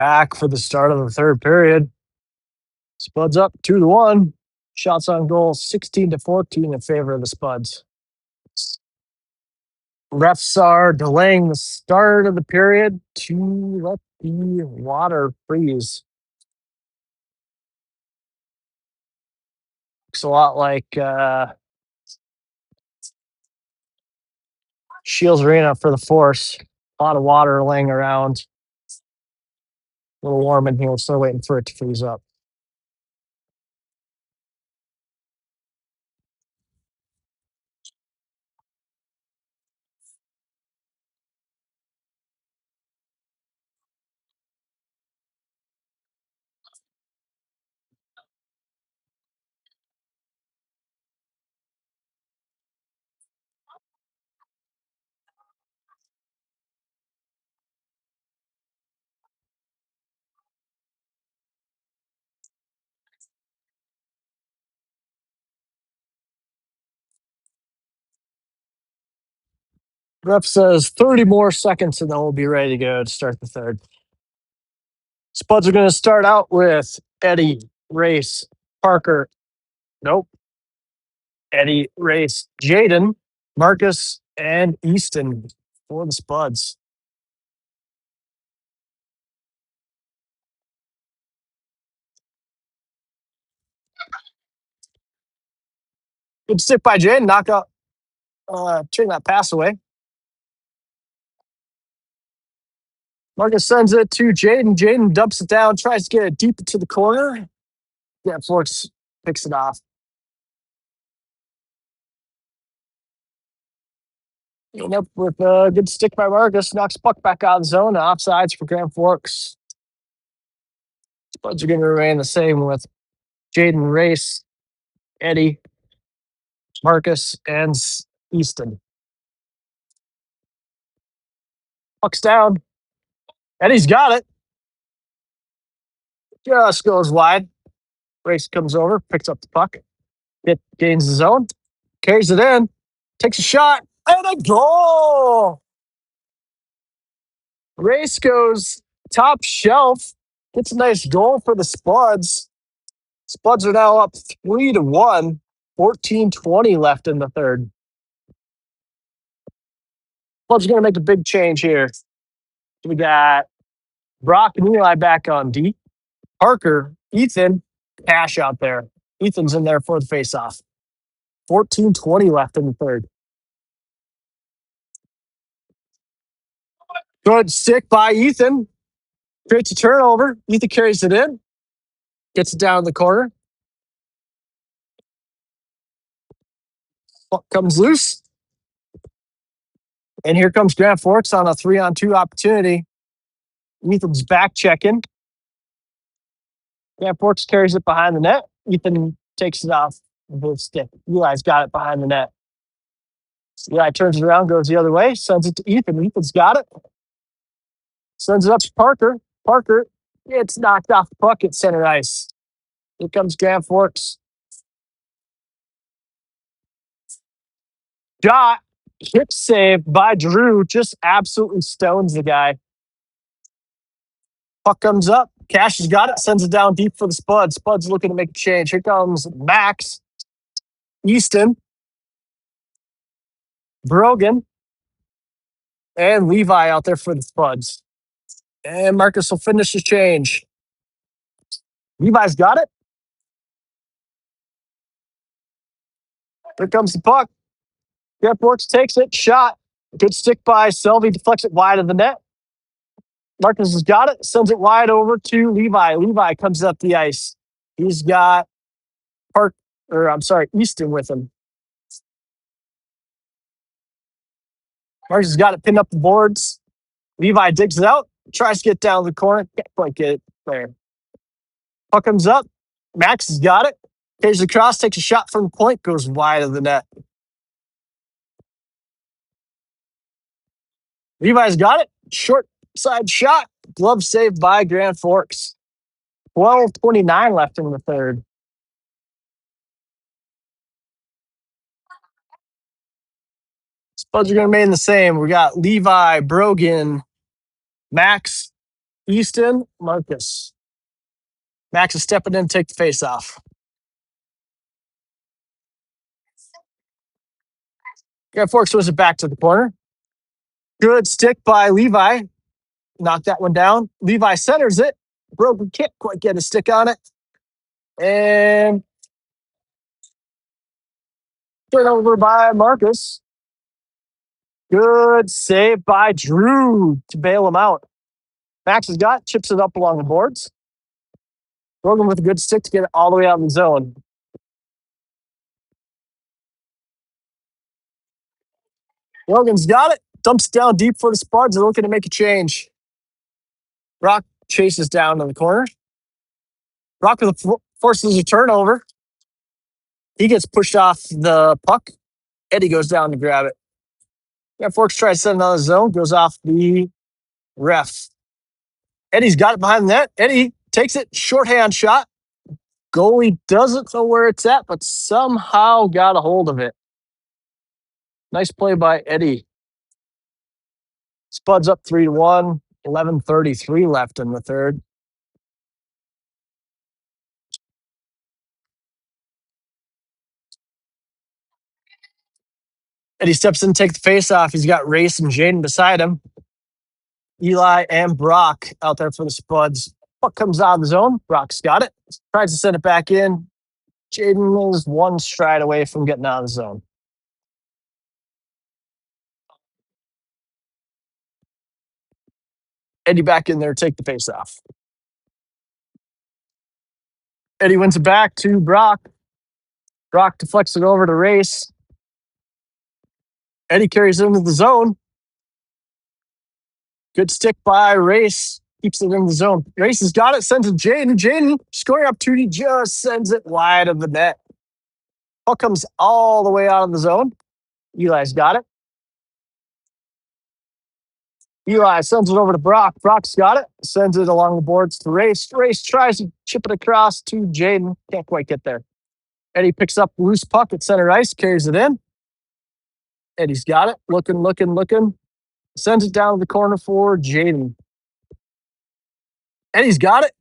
Back for the start of the third period. Spuds up 2-1. Shots on goal 16-14 in favor of the Spuds. Refs are delaying the start of the period to let the water freeze. Looks a lot like Shields Arena for the Force. A lot of water laying around. A little warm in here, so waiting for it to freeze up. Ref says 30 more seconds and then we'll be ready to go to start the third. Spuds are going to start out with Eddie, Race, Parker. Nope. Eddie, Race, Jaden, Marcus, and Easton for the Spuds. Good stick by Jaden. Knock out, turn that pass away. Marcus sends it to Jaden. Jaden dumps it down, tries to get it deep into the corner. Yeah, Forks picks it off. And up with a good stick by Marcus. Knocks puck back out of the zone. Offsides for Grand Forks. Spuds are going to remain the same with Jaden, Race, Eddie, Marcus, and Easton. Puck's down. Eddie's got it. Just goes wide. Race comes over, picks up the puck. Gains the zone. Carries it in. Takes a shot. And a goal. Race goes top shelf. Gets a nice goal for the Spuds. Spuds are now up 3-1. 14:20 left in the third. Spuds are going to make a big change here. We got Brock and Eli back on D. Parker, Ethan, Cash out there. Ethan's in there for the faceoff. 14:20 left in the third. Good stick by Ethan. Creates a turnover. Ethan carries it in. Gets it down in the corner. Puck comes loose. And here comes Grand Forks on a 3-on-2 opportunity. Ethan's back checking. Grand Forks carries it behind the net. Ethan takes it off with his stick. Eli's got it behind the net. Eli turns it around, goes the other way, sends it to Ethan. Ethan's got it. Sends it up to Parker. Parker, it's knocked off the puck at center ice. Here comes Grand Forks. Shot, hip save by Drew, just absolutely stones the guy. Puck comes up. Cash has got it, sends it down deep for the Spuds. Spuds looking to make a change. Here comes Max, Easton, Brogan, and Levi out there for the Spuds. And Marcus will finish the change. Levi's got it. Here comes the puck. Grand Forks takes it. Shot. Good stick by Selvey. Deflects it wide of the net. Marcus has got it. Sends it wide over to Levi. Levi comes up the ice. He's got Easton with him. Marcus has got it pinned up the boards. Levi digs it out. Tries to get down the corner. Can't quite get it there. Puck comes up. Max has got it. Carries across. Takes a shot from the point. Goes wide of the net. Levi's got it. Short side shot. Glove saved by Grand Forks. 12:29 left in the third. Spuds are going to remain the same. We got Levi, Brogan, Max, Easton, Marcus. Max is stepping in to take the face off. Grand Forks was it back to the corner. Good stick by Levi. Knocked that one down. Levi centers it. Brogan can't quite get a stick on it. And turnover by Marcus. Good save by Drew to bail him out. Max has got, chips it up along the boards. Brogan with a good stick to get it all the way out in the zone. Brogan's got it. Dumps it down deep for the Spuds. They're looking to make a change. Brock chases down to the corner. Brock forces a turnover. He gets pushed off the puck. Eddie goes down to grab it. Yeah, Forks tries to send another zone. Goes off the ref. Eddie's got it behind the net. Eddie takes it. Shorthand shot. Goalie doesn't know where it's at, but somehow got a hold of it. Nice play by Eddie. Spuds up 3-1. 11:33 left in the third. Eddie steps in to take the face off. He's got Race and Jaden beside him. Eli and Brock out there for the Spuds. Puck comes out of the zone. Brock's got it. Tries to send it back in. Jaden is one stride away from getting out of the zone. Eddie back in there, take the face off. Eddie wins it back to Brock. Brock deflects it over to Race. Eddie carries it into the zone. Good stick by Race. Keeps it in the zone. Race has got it, sends it to Jaden. Jaden, scoring opportunity, just sends it wide of the net. Puck comes all the way out of the zone. Eli's got it. Eli sends it over to Brock. Brock's got it. Sends it along the boards to Race. Race tries to chip it across to Jaden. Can't quite get there. Eddie picks up the loose puck at center ice, carries it in. Eddie's got it. Looking. Sends it down to the corner for Jaden. Eddie's got it.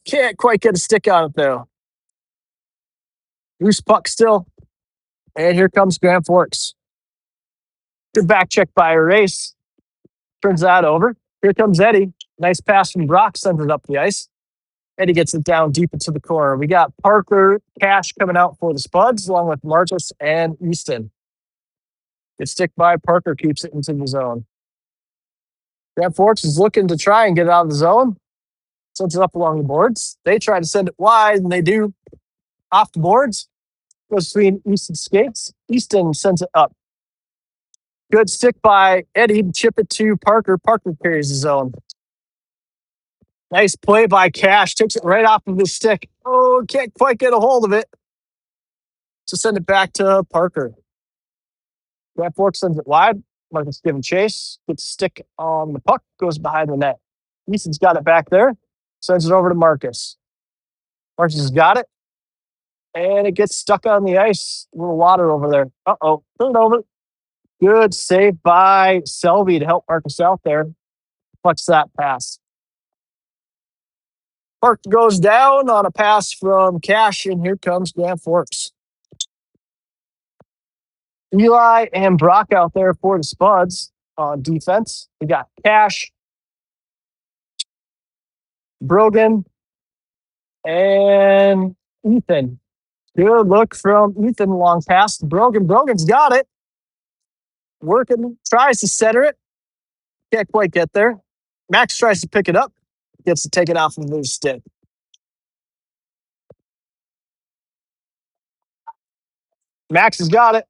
Can't quite get a stick on it, though. Loose puck still. And here comes Grand Forks. Good back check by Race. Turns that over. Here comes Eddie. Nice pass from Brock. Sends it up the ice. Eddie gets it down deep into the corner. We got Parker Cash coming out for the Spuds, along with Marcus and Easton. Good stick by Parker, keeps it into the zone. Grand Forks is looking to try and get it out of the zone. Sends it up along the boards. They try to send it wide, and they do. Off the boards. Goes between Easton's skates. Easton sends it up. Good stick by Eddie to chip it to Parker. Parker carries the zone. Nice play by Cash. Takes it right off of his stick. Oh, can't quite get a hold of it. To send it back to Parker. Grand Forks sends it wide. Marcus giving chase. Gets a stick on the puck. Goes behind the net. Easton's got it back there. Sends it over to Marcus. Marcus has got it. And it gets stuck on the ice. A little water over there. Uh-oh. Turn it over. Good save by Selby to help Marcus out there. Flex that pass. Park goes down on a pass from Cash, and here comes Grand Forks. Eli and Brock out there for the Spuds on defense. We got Cash, Brogan, and Ethan. Good look from Ethan long past Brogan. Brogan's got it. Working, tries to center it. Can't quite get there. Max tries to pick it up. Gets to take it off of his stick. Max has got it.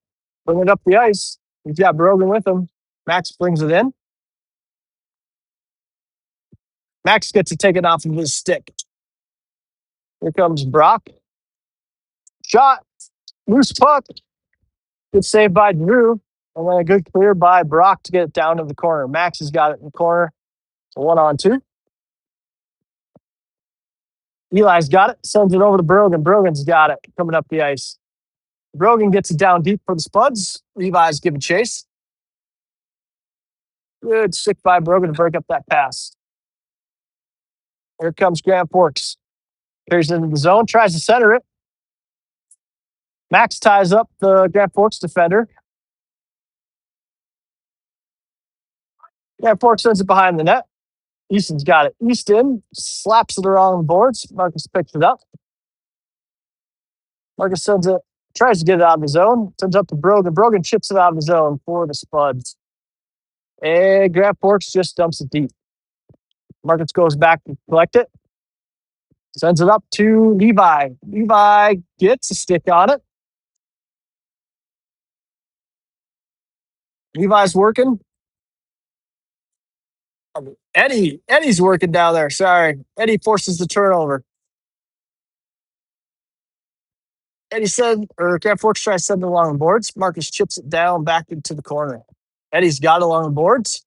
Bring it up the ice. He's got Brogan with him. Max brings it in. Max gets to take it off of his stick. Here comes Brock. Shot. Loose puck. Good save by Drew. And then a good clear by Brock to get it down to the corner. Max has got it in the corner. So 1-on-2. Eli's got it. Sends it over to Brogan. Brogan's got it coming up the ice. Brogan gets it down deep for the Spuds. Levi's giving chase. Good stick by Brogan to break up that pass. Here comes Grand Forks. Carries into the zone, tries to center it. Max ties up the Grand Forks defender. Grand Forks sends it behind the net. Easton's got it. Easton slaps it around the boards. Marcus picks it up. Marcus sends it, tries to get it out of the zone. Sends up to Brogan. Brogan chips it out of the zone for the Spuds. And Grand Forks just dumps it deep. Marcus goes back to collect it. Sends it up to Levi. Levi gets a stick on it. Levi's working. Eddie's working down there. Sorry. Eddie forces the turnover. Eddie said, or Grand Forks tries to send it along the boards. Marcus chips it down back into the corner. Eddie's got it along the boards.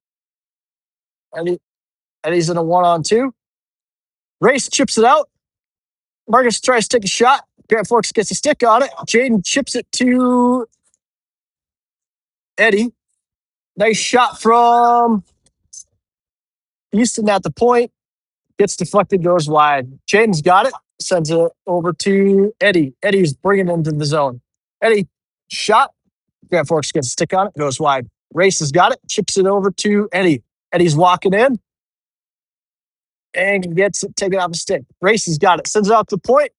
Eddie's in a 1-on-2. Race chips it out. Marcus tries to take a shot. Grand Forks gets a stick on it. Jaden chips it to Eddie. Nice shot from Houston at the point. Gets deflected, goes wide. Jaden's got it. Sends it over to Eddie. Eddie's bringing it into the zone. Eddie, shot. Grand Forks gets a stick on it, goes wide. Race has got it, chips it over to Eddie. Eddie's walking in and gets it taken off the stick. Race has got it, sends it out to the point.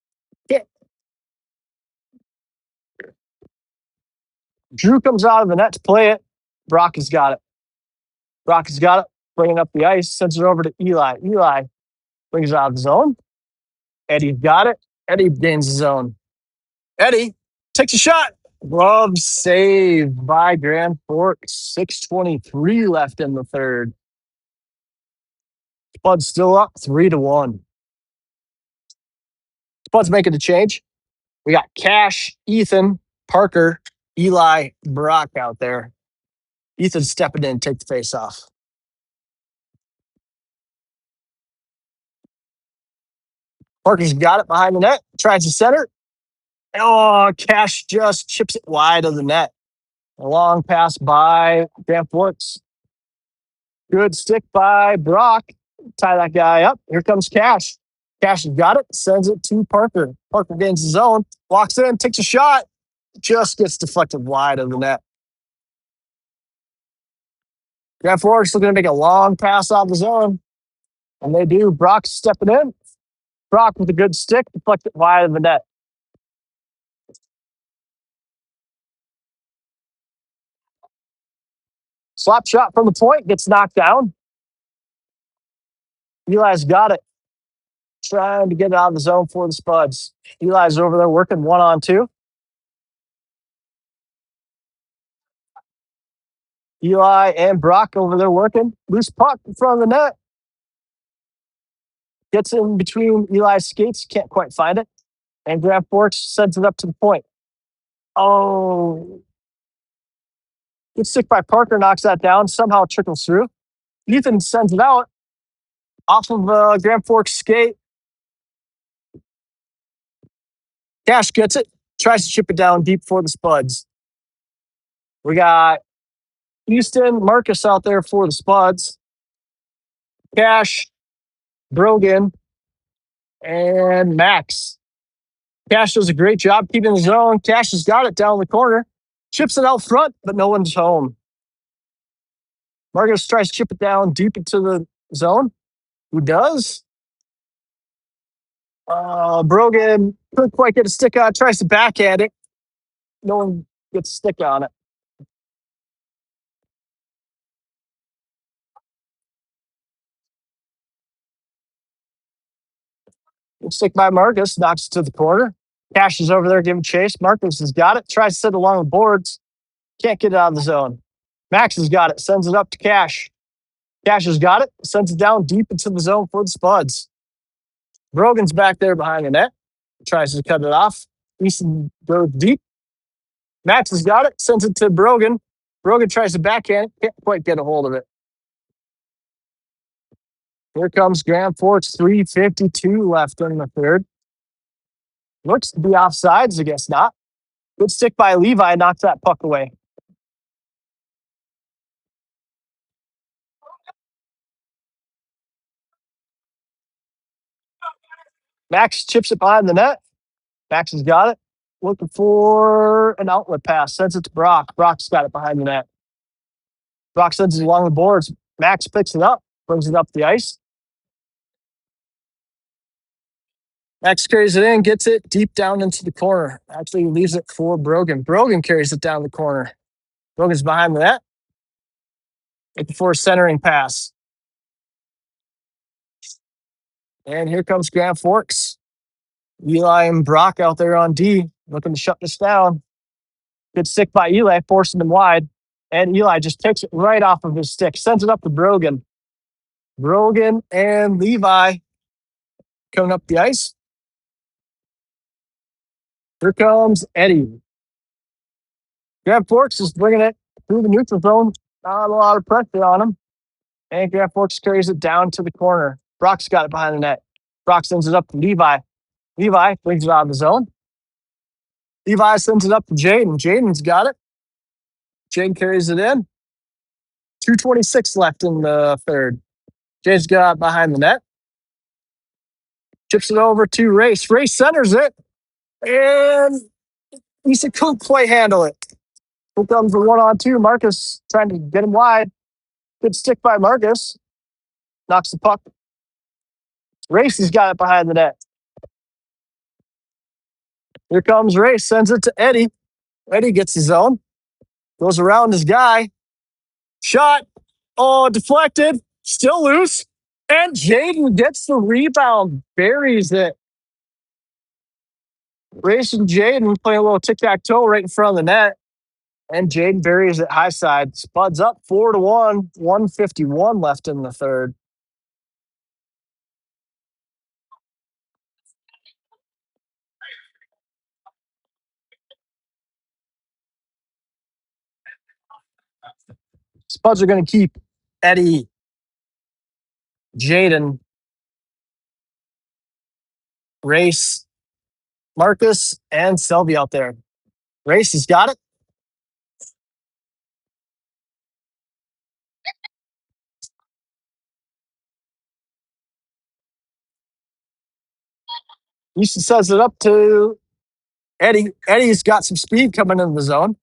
Yeah. Drew comes out of the net to play it. Brock has got it. Brock has got it, bringing up the ice, sends it over to Eli. Eli brings it out of the zone. Eddie's got it. Eddie gains the zone. Eddie takes a shot. Glove save by Grand Forks. 6:23 left in the third. Spud's still up 3-1. Spud's making a change. We got Cash, Ethan, Parker, Eli, Brock out there. Ethan's stepping in to take the face off. Parker's got it behind the net. Tries to center. Oh, Cash just chips it wide of the net. A long pass by Grand Forks. Good stick by Brock. Tie that guy up. Here comes Cash. Cash has got it. Sends it to Parker. Parker gains his zone. Walks in, takes a shot. Just gets deflected wide of the net. Grand Forks looking to make a long pass out of the zone. And they do. Brock's stepping in. Brock with a good stick, deflected wide of the net. Slap shot from the point, gets knocked down. Eli's got it. Trying to get it out of the zone for the Spuds. Eli's over there working 1-on-2. Eli and Brock over there working. Loose puck in front of the net. Gets in between Eli's skates. Can't quite find it. And Grand Forks sends it up to the point. Oh. Good stick by Parker. Knocks that down. Somehow trickles through. Ethan sends it out. Off of Grand Forks skate. Cash gets it. Tries to chip it down deep for the Spuds. We got Houston, Marcus out there for the Spuds. Cash, Brogan, and Max. Cash does a great job keeping the zone. Cash has got it down the corner. Chips it out front, but no one's home. Marcus tries to chip it down deep into the zone. Who does? Brogan couldn't quite get a stick on. Tries to backhand it. No one gets a stick on it. Good stick by Marcus. Knocks it to the corner. Cash is over there giving chase. Marcus has got it. Tries to sit along the boards. Can't get it out of the zone. Max has got it. Sends it up to Cash. Cash has got it. Sends it down deep into the zone for the Spuds. Brogan's back there behind the net. Tries to cut it off. Easton goes deep. Max has got it. Sends it to Brogan. Brogan tries to backhand it. Can't quite get a hold of it. Here comes Grand Forks. 3:52 left in the third. Looks to be offsides. I guess not. Good stick by Levi. Knocks that puck away. Max chips it behind the net. Max has got it. Looking for an outlet pass. Sends it to Brock. Brock's got it behind the net. Brock sends it along the boards. Max picks it up, brings it up the ice. Max carries it in, gets it deep down into the corner. Actually leaves it for Brogan. Brogan carries it down the corner. Brogan's behind the net. Looking for a centering pass. And here comes Grand Forks. Eli and Brock out there on D, looking to shut this down. Good stick by Eli, forcing him wide. And Eli just takes it right off of his stick, sends it up to Brogan. Brogan and Levi coming up the ice. Here comes Eddie. Grand Forks is bringing it through the neutral zone. Not a lot of pressure on him. And Grand Forks carries it down to the corner. Brock's got it behind the net. Brock sends it up to Levi. Levi brings it out of the zone. Levi sends it up to Jaden. Jaden's got it. Jaden carries it in. 2:26 left in the third. Jaden's got it behind the net. Chips it over to Race. Race centers it. And Issa couldn't quite handle it. Here comes the 1-on-2. Marcus trying to get him wide. Good stick by Marcus. Knocks the puck. Race has got it behind the net. Here comes Race. Sends it to Eddie. Eddie gets his own. Goes around his guy. Shot. Oh, deflected. Still loose. And Jaden gets the rebound. Buries it. Race and Jaden playing a little tic-tac-toe right in front of the net. And Jaden buries it high side. Spuds up 4-1. 1:51 left in the third. Spuds are going to keep Eddie, Jaden, Race, Marcus, and Selby out there. Race has got it. Houston sends it up to Eddie. Eddie's got some speed coming into the zone.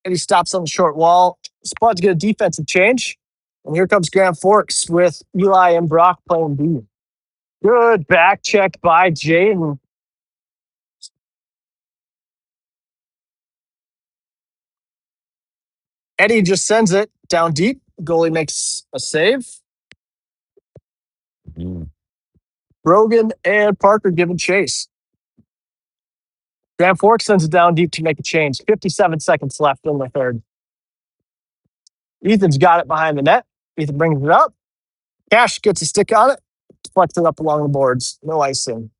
Eddie stops on the short wall. Spud's get a defensive change. And here comes Grand Forks with Eli and Brock playing B. Good back check by Jaden. Eddie just sends it down deep. Goalie makes a save. Brogan and Parker giving chase. Grand Forks sends it down deep to make a change. 57 seconds left in the third. Ethan's got it behind the net. Ethan brings it up. Cash gets a stick on it. Flex it up along the boards. No icing.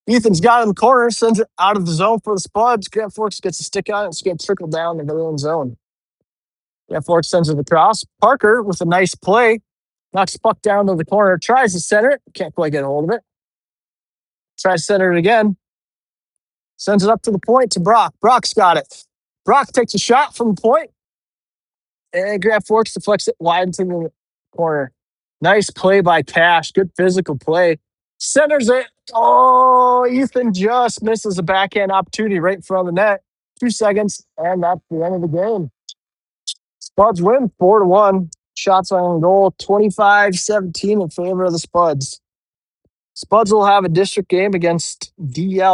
Ethan's got it in the corner, sends it out of the zone for the Spuds. Grand Forks gets a stick on it. It's going to trickle down into their own zone. Grand Forks sends it across. Parker with a nice play. Knocks the puck down to the corner. Tries to center it. Can't quite get a hold of it. Tries to center it again. Sends it up to the point to Brock. Brock's got it. Brock takes a shot from the point. And Grand Forks deflects it wide into the corner. Nice play by Cash. Good physical play. Centers it. Oh, Ethan just misses a backhand opportunity right in front of the net. 2 seconds, and that's the end of the game. Spuds win 4-1. Shots on goal 25-17 in favor of the Spuds. Spuds will have a district game against DL